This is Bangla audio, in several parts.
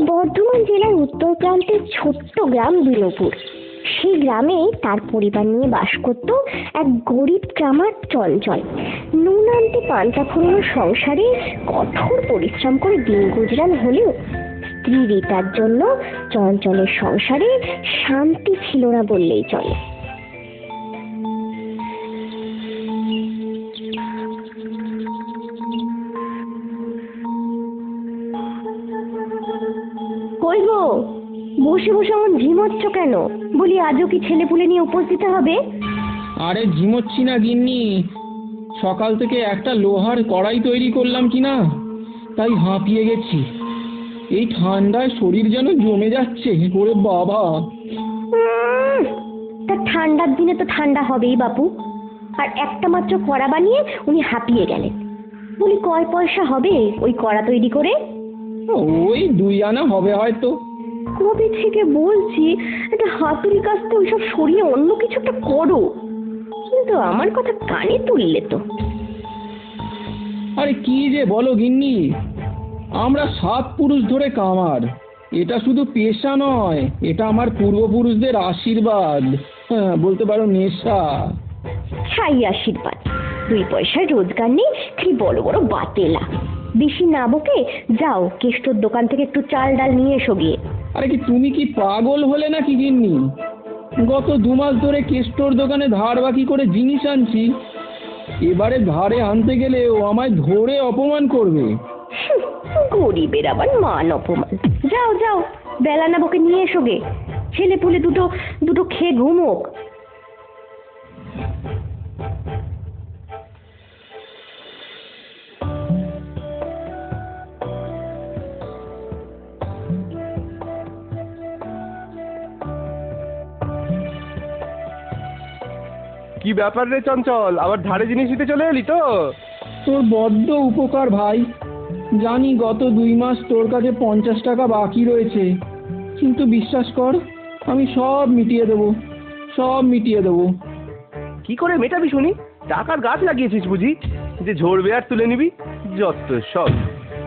বর্ধমান জেলার উত্তর প্রান্তের ছোট্ট গ্রাম বিলোপুর। সেই গ্রামে তার পরিবার নিয়ে বাস করত এক গরিব গ্রামার চঞ্চল। নুন আনতে পান্তা ফুরানো সংসারে কঠোর পরিশ্রম করে দিন গুজরান হলেও স্ত্রী রীতার জন্য চঞ্চলের সংসারে শান্তি ছিল না বললেই চলে। কই গো, বসে বসে আমার ঝিমোচ্ছ কেন? বলি আজও কি ছেলে পুলে নিয়ে উপস্থিত হবে? আরে ঝিমোচ্ছি না গিন্নি, সকাল থেকে একটা লোহার কড়াই তৈরি করলাম কিনা, তাই হাঁপিয়ে গেছি। এই ঠান্ডায় শরীর যেন জমে যাচ্ছে। ওরে বাবা! তা ঠান্ডার দিনে তো ঠান্ডা হবেই বাপু। আর একটা মাত্র কড়া বানিয়ে উনি হাঁপিয়ে গেলেন। বলি কয় পয়সা হবে ওই কড়া তৈরি করে? ওই 2 আনা হবে হয়তো। কবে থেকে বলছি একটা হাতুড়ি কাজটা ওইসব সরিয়ে অন্য কিছু একটা করো, কিন্তু আমার কথা কানে তুললে তো। আরে কি যে বলো গিন্নি, আমরা 7 পুরুষ ধরে কামার। এটা শুধু পেশা নয়, এটা আমার পূর্বপুরুষদের আশীর্বাদ, হ্যাঁ বলতে পারো নেশা। ছাই আশীর্বাদ, 2 পয়সার রোজগার নেই, খালি বড় বড় বাতেলা। বেশি না বকে যাও কেষ্টর দোকান থেকে একটু চাল ডাল নিয়ে এসো গিয়ে। আরে কি তুমি কি পাগল হলে নাকি গিন্নি? গত 2 মাস ধরে কেষ্টর দোকানে ধার বাকি করে জিনিস আনছি। এবারে ধারে আনতে গেলে ও আমায় ধরে অপমান করবে। গরিবের আবার মান অপমান। যাও যাও, বেলা না বকে নিয়ে এসো গে, ছেলে পুলে দুটো দুটো খেয়ে ঘুমোক। কি ব্যাপার রে চঞ্চল, আবার ধারে জিনিস দিতে চলে এলি তো? তোর বড্ড উপকার ভাই। জানি গত 2 মাস তোর কাছে 50 টাকা বাকি রয়েছে, কিন্তু বিশ্বাস কর আমি সব মিটিয়ে দেবো, সব মিটিয়ে দেবো। কি করে মেটাবি শুনি? টাকার গাছ লাগিয়েছিস বুঝি যে ঝরবে আর তুলে নিবি? যত সব।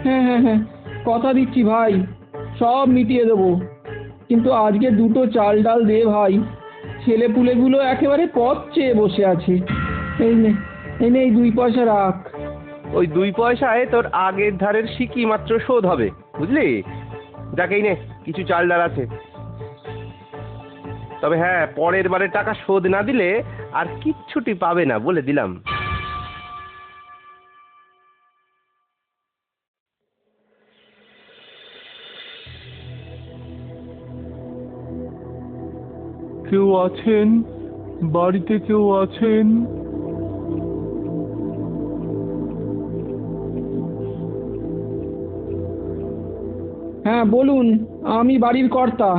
হ্যাঁ হ্যাঁ হ্যাঁ, কথা দিচ্ছি ভাই, সব মিটিয়ে দেবো। কিন্তু আজকে 2টো চাল ডাল দে ভাই, ছেলে পুলেগুলো একেবারে পথ চেয়ে বসে আছে। এই নে, এই নে, এই 2 পয়সা রাখ। ওই 2 পয়সায় তোর আগের ধারের সিকি মাত্র শোধ হবে, বুঝলি? যাকেই নে, কিছু চাল ডাল আছে। তবে হ্যাঁ, পরের বারের টাকা শোধ না দিলে আর কিচ্ছুটি পাবে না বলে দিলাম। কেউ আছেন? বাড়িতে কেউ আছেন? হ্যাঁ বলুন, আমি বাড়ির কর্তা।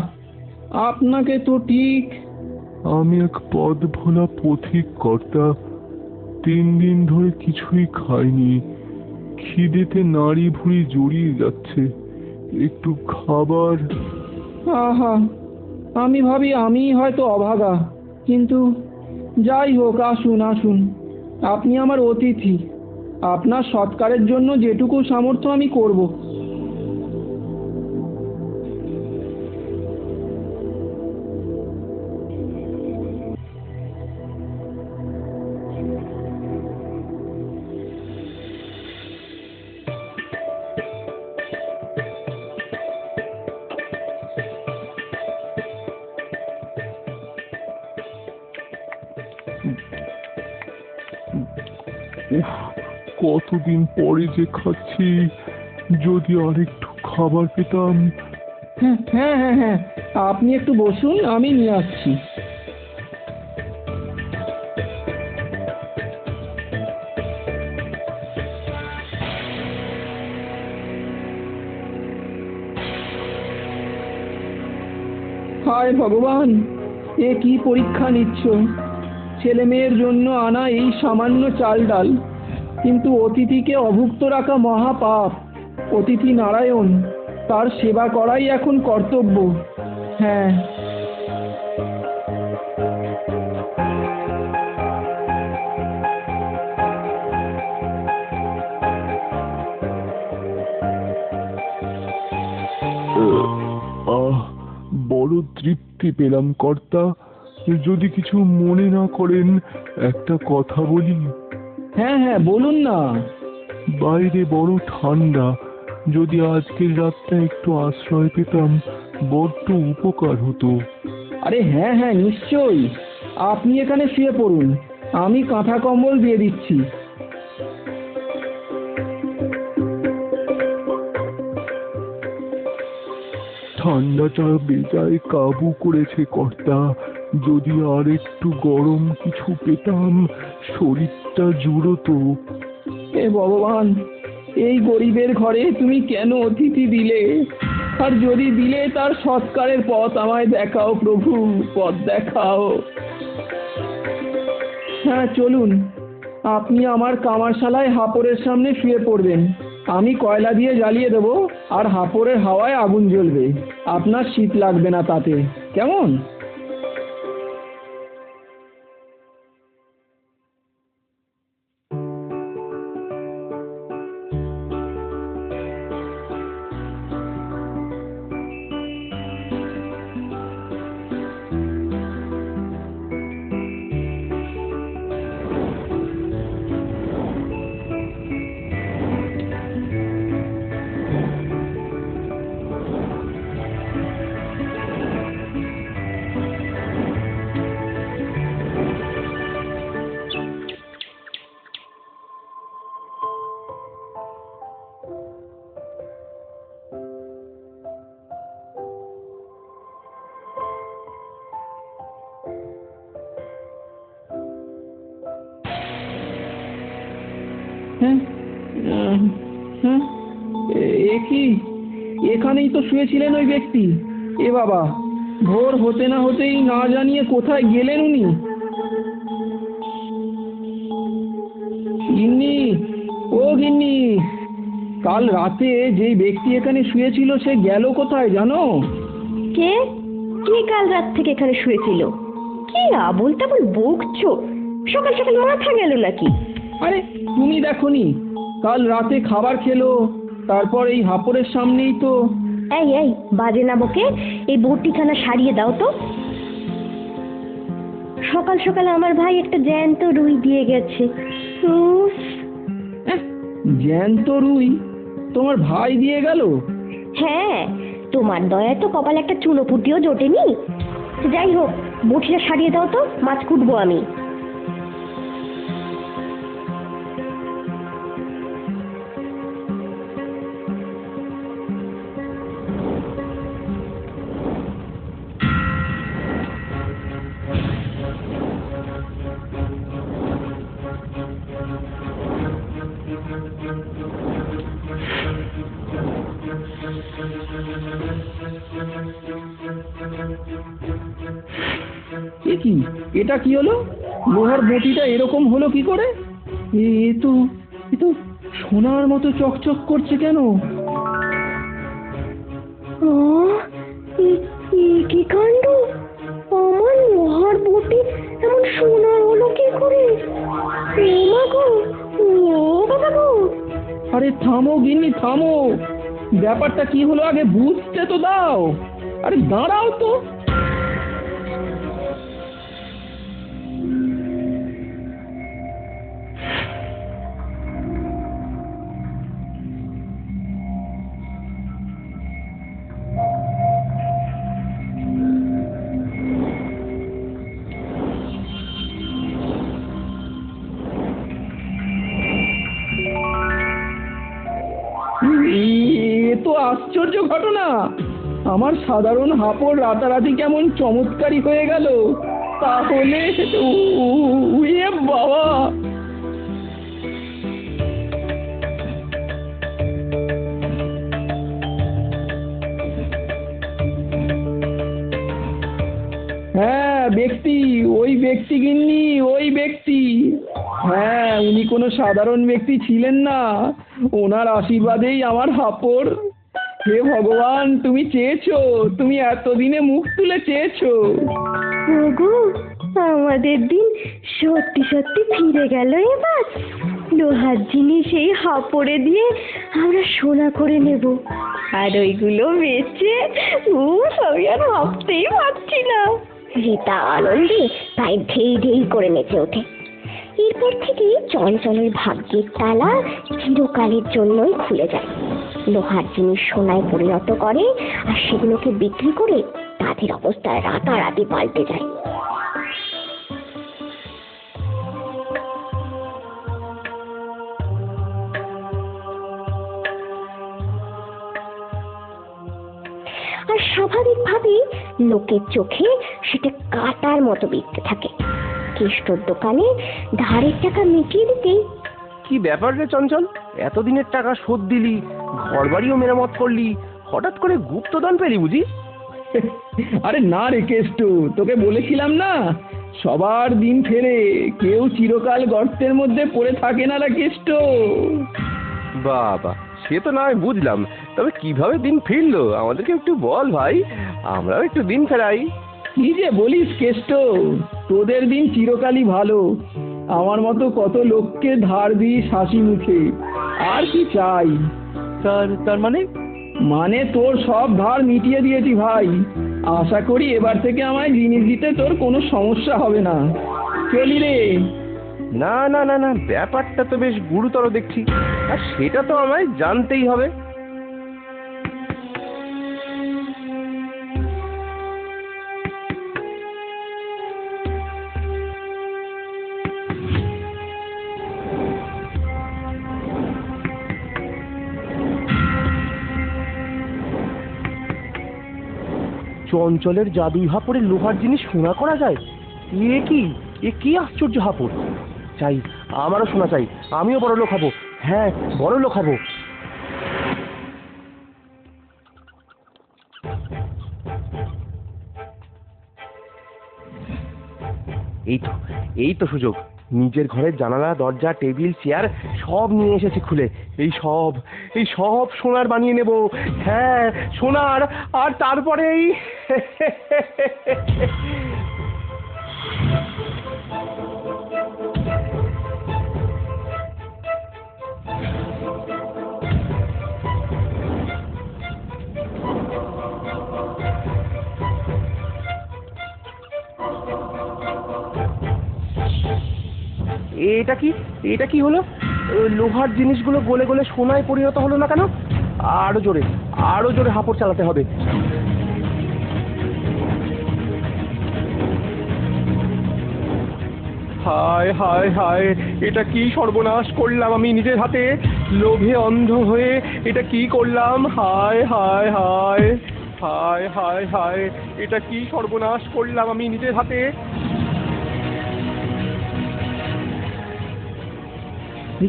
আপনাকে তো ঠিক। আমি এক পদ ভোলা পথিক কর্তা। 3 দিন ধরে কিছুই খাইনি। খিদেতে নাড়ি ভুঁড়ি জড়িয়ে যাচ্ছে, একটু খাবার। আহা, আমি ভাবি আমি হয়তো অভাগা, কিন্তু যাই হোক, আসুন আসুন, আপনি আমার অতিথি। আপনার সৎকারের জন্য যেটুকু সামর্থ্য আমি করব। উফ, কতদিন পরে যে খাচ্ছি, যদি আরেকটু খাবার পেতাম। হ্যাঁ হ্যাঁ হ্যাঁ হ্যাঁ, আপনি একটু বসুন, আমি নিয়ে আসছি। হায় ভগবান, এ কি পরীক্ষা নিচ্ছ? ছেলে মেয়ের জন্য আনা এই সামান্য চাল ডাল, কিন্তু অতিথিকে অভুক্ত রাখা মহাপাপ। অতিথি নারায়ণ, তার সেবা করাই এখন কর্তব্য। হ্যাঁ, বড় তৃপ্তি পেলাম কর্তা। যদি কিছু মনে না করেন একটা কথা বলি। হ্যাঁ হ্যাঁ, বলুন না। বাইরে বড় ঠান্ডা, যদি আজকের রাতটা একটু আশ্রয় পেতাম বড্ড উপকার হতো। আরে হ্যাঁ হ্যাঁ, নিশ্চয়ই। আপনি এখানে শুয়ে পড়ুন, আমি কাঁথা কম্বল দিয়ে দিচ্ছি। ঠান্ডাটা বেজায় কাবু করেছে কর্তা। যদি আর একটু গরম কিছু পেতাম শরীরটা জুড়োতো। হে ভগবান, এই গরিবের ঘরে তুমি কেন অতিথি দিলে? আর যদি দিলে তার সৎকারের পথ আমায় দেখাও প্রভু, পথ দেখাও। হ্যাঁ চলুন, আপনি আমার কামারশালায় হাপড়ের সামনে শুয়ে পড়বেন। আমি কয়লা দিয়ে জ্বালিয়ে দেবো, আর হাপড়ের হাওয়ায় আগুন জ্বলবে। আপনার শীত লাগবে না তাতে, কেমন? হ্যাঁ হ্যাঁ, এ কি? এখানেই তো শুয়েছিলেন ওই ব্যক্তি। এ বাবা, ভোর হতে না হতেই না জানিয়ে কোথায় গেলেন উনি? গিন্নি, ও গিন্নি, কাল রাতে যেই ব্যক্তি এখানে শুয়েছিল সে গেল কোথায় জানো? কে? কে কাল রাত থেকে এখানে শুয়েছিল? কি আবল তাবল বকছো? সকাল সকাল মাথা গেল নাকি? আরে তুমি দেখোনি? কাল রাতে খাবার খেলো, তারপর এই হাপড়ের সামনেই তো। এই এই, বাজে না বকে, এই বটিখানা সারিয়ে দাও তো। সকাল সকাল আমার ভাই একটা জ্যান্ত রুই দিয়ে গেছে। উফ, জ্যান্ত রুই তোমার ভাই দিয়ে গেল? হ্যাঁ, তোমার দয়ায় তো কপালে একটা চুনোপুটিও জোটেনি। যাই হোক, বটিটা সারিয়ে দাও তো, মাছ কুটবো আমি। এ কি? এটা কি হলো? লোহার বটিটা এরকম হলো কি করে? এ তো সোনার মতো চকচক করছে কেন? কি কাণ্ড! আমার লোহার বটি এমন সোনার হলো কি করে? ও মা গো, ও বাবা গো! আরে থামো গিন্নি, থামো। ব্যাপারটা কি হলো আগে বুঝতে তো দাও। আরে দাঁড়াও তো। এ তো আশ্চর্য ঘটনা। আমার সাধারণ হাপড় রাতারাতি কেমন চমৎকারী হয়ে গেল। তাহলে এ বাবা! হ্যাঁ, ওই ব্যক্তি গিন্নি, ওই ব্যক্তি। হ্যাঁ, উনি কোনো সাধারণ ব্যক্তি ছিলেন না। ওনার আশীর্বাদেই আমার হাপড়। হে ভগবান, তুমি চেয়েছো, তুমি এতদিনে মুখ তুলে চেয়েছো। ওগো, আমাদের দিন সত্যি সত্যি ফিরে গেল এবার। লোহার জিনিস এই হাপড়ে দিয়ে আমরা সোনা করে নেব। আর ওইগুলো বেচে আমি আর ভাবতেই পারছি না। রীতা আনন্দে তাই ঢেই ঢেই করে নেচে ওঠে। এরপর থেকে চঞ্চলের ভাগ্যের তালা চিরকালের জন্যই খুলে যায়। লোহার জিনিস সোনায় পরিণত করে আর সেগুলোকে বিক্রি করে তাদের অবস্থা রাতারাতি পাল্টে যায়। আর স্বাভাবিকভাবেই লোকের চোখে সেটা কাঁটার মতো বিকতে থাকে। কেষ্টর দোকানে ধারের টাকা মিটিয়ে দিতেই কি ব্যাপার রে চঞ্চল, এতদিনের টাকা শোধ দিলি, ঘর বাড়িও মেরামত করলি, হঠাৎ করে গুপ্তধন পেলি বুঝি? আরে না রে কেষ্ট, তোকে বলেছিলাম না সবার দিন ফেরে, কেউ চিরকাল গর্তের মধ্যে পড়ে থাকে না রে কেষ্ট। বাবা, সে তো না হয় বুঝলাম, তবে কিভাবে দিন ফিরলো আমাদেরকে একটু বল ভাই, আমরাও একটু দিন ফেরাই। কি যে বলিস কেষ্ট, তোদের দিন চিরকালই ভালো। আমার মতো কত লোককে ধার দিস হাসি মুখে, আর কি চাই? তার মানে? মানে তোর সব ধার মিটিয়ে দিয়েছি ভাই। আশা করি এবার থেকে আমায় জিনিস দিতে তোর কোনো সমস্যা হবে না। চলি রে। না না না না, ব্যাপারটা তো বেশ গুরুতর দেখছি, আর সেটা তো আমায় জানতেই হবে। চঞ্চলের জাদুই হাপড়ে লোহার জিনিস সোনা করা যায়? এ কি আশ্চর্য হাপড়! চাই, আমারও সোনা চাই, আমিও বড় লোক হবো। হ্যাঁ, বড় লোক হবো। এই তো সুযোগ। নিজের ঘরের জানালা, দরজা, টেবিল, চেয়ার সব নিয়ে এসেছি খুলে। এই সব সোনার বানিয়ে নেব। হ্যাঁ, সোনার। আর তারপরেই এটা কি হলো? লোহার জিনিসগুলো গলে গলে সোনায় পরিণত হলো না কেন? আরো জোরে হাপড় চালাতে হবে। হায় হায় হায়, এটা কি সর্বনাশ করলাম আমি নিজের হাতে! লোভে অন্ধ হয়ে এটা কি করলাম! হায় হায় হায় হায় হায় হায়, এটা কি সর্বনাশ করলাম আমি নিজের হাতে!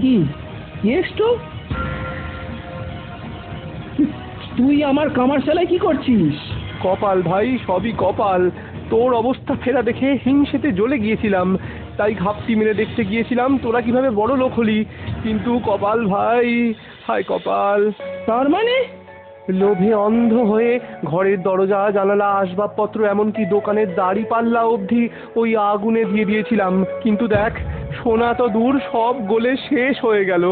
কি কেষ্ট, তুই আমার কামারশালায় কি করছিস? কপাল ভাই, সবই কপাল। তোর অবস্থা ফেরা দেখে হিংসেতে জ্বলে গিয়েছিলাম, তাই ঘাপটি মেরে দেখতে গিয়েছিলাম তোরা কিভাবে বড় লোক হলি। কিন্তু কপাল ভাই, হায় কপাল! তার মানে? লোভে অন্ধ হয়ে ঘরের দরজা, জানালা, আসবাবপত্র, এমনকি দোকানের দাড়ি পাল্লা অবধি ওই আগুনে দিয়ে দিয়েছিলাম। কিন্তু দেখ, সোনা তো দূর, সব গলে শেষ হয়ে গেল।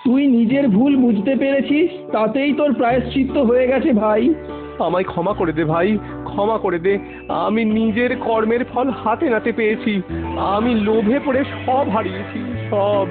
তুই নিজের ভুল বুঝতে পেরেছিস, তাতেই তোর প্রায়শ্চিত্ত হয়ে গেছে ভাই। আমায় ক্ষমা করে দে ভাই, ক্ষমা করে দে। আমি নিজের কর্মের ফল হাতে নাতে পেয়েছি। আমি লোভে পড়ে সব হারিয়েছি, সব।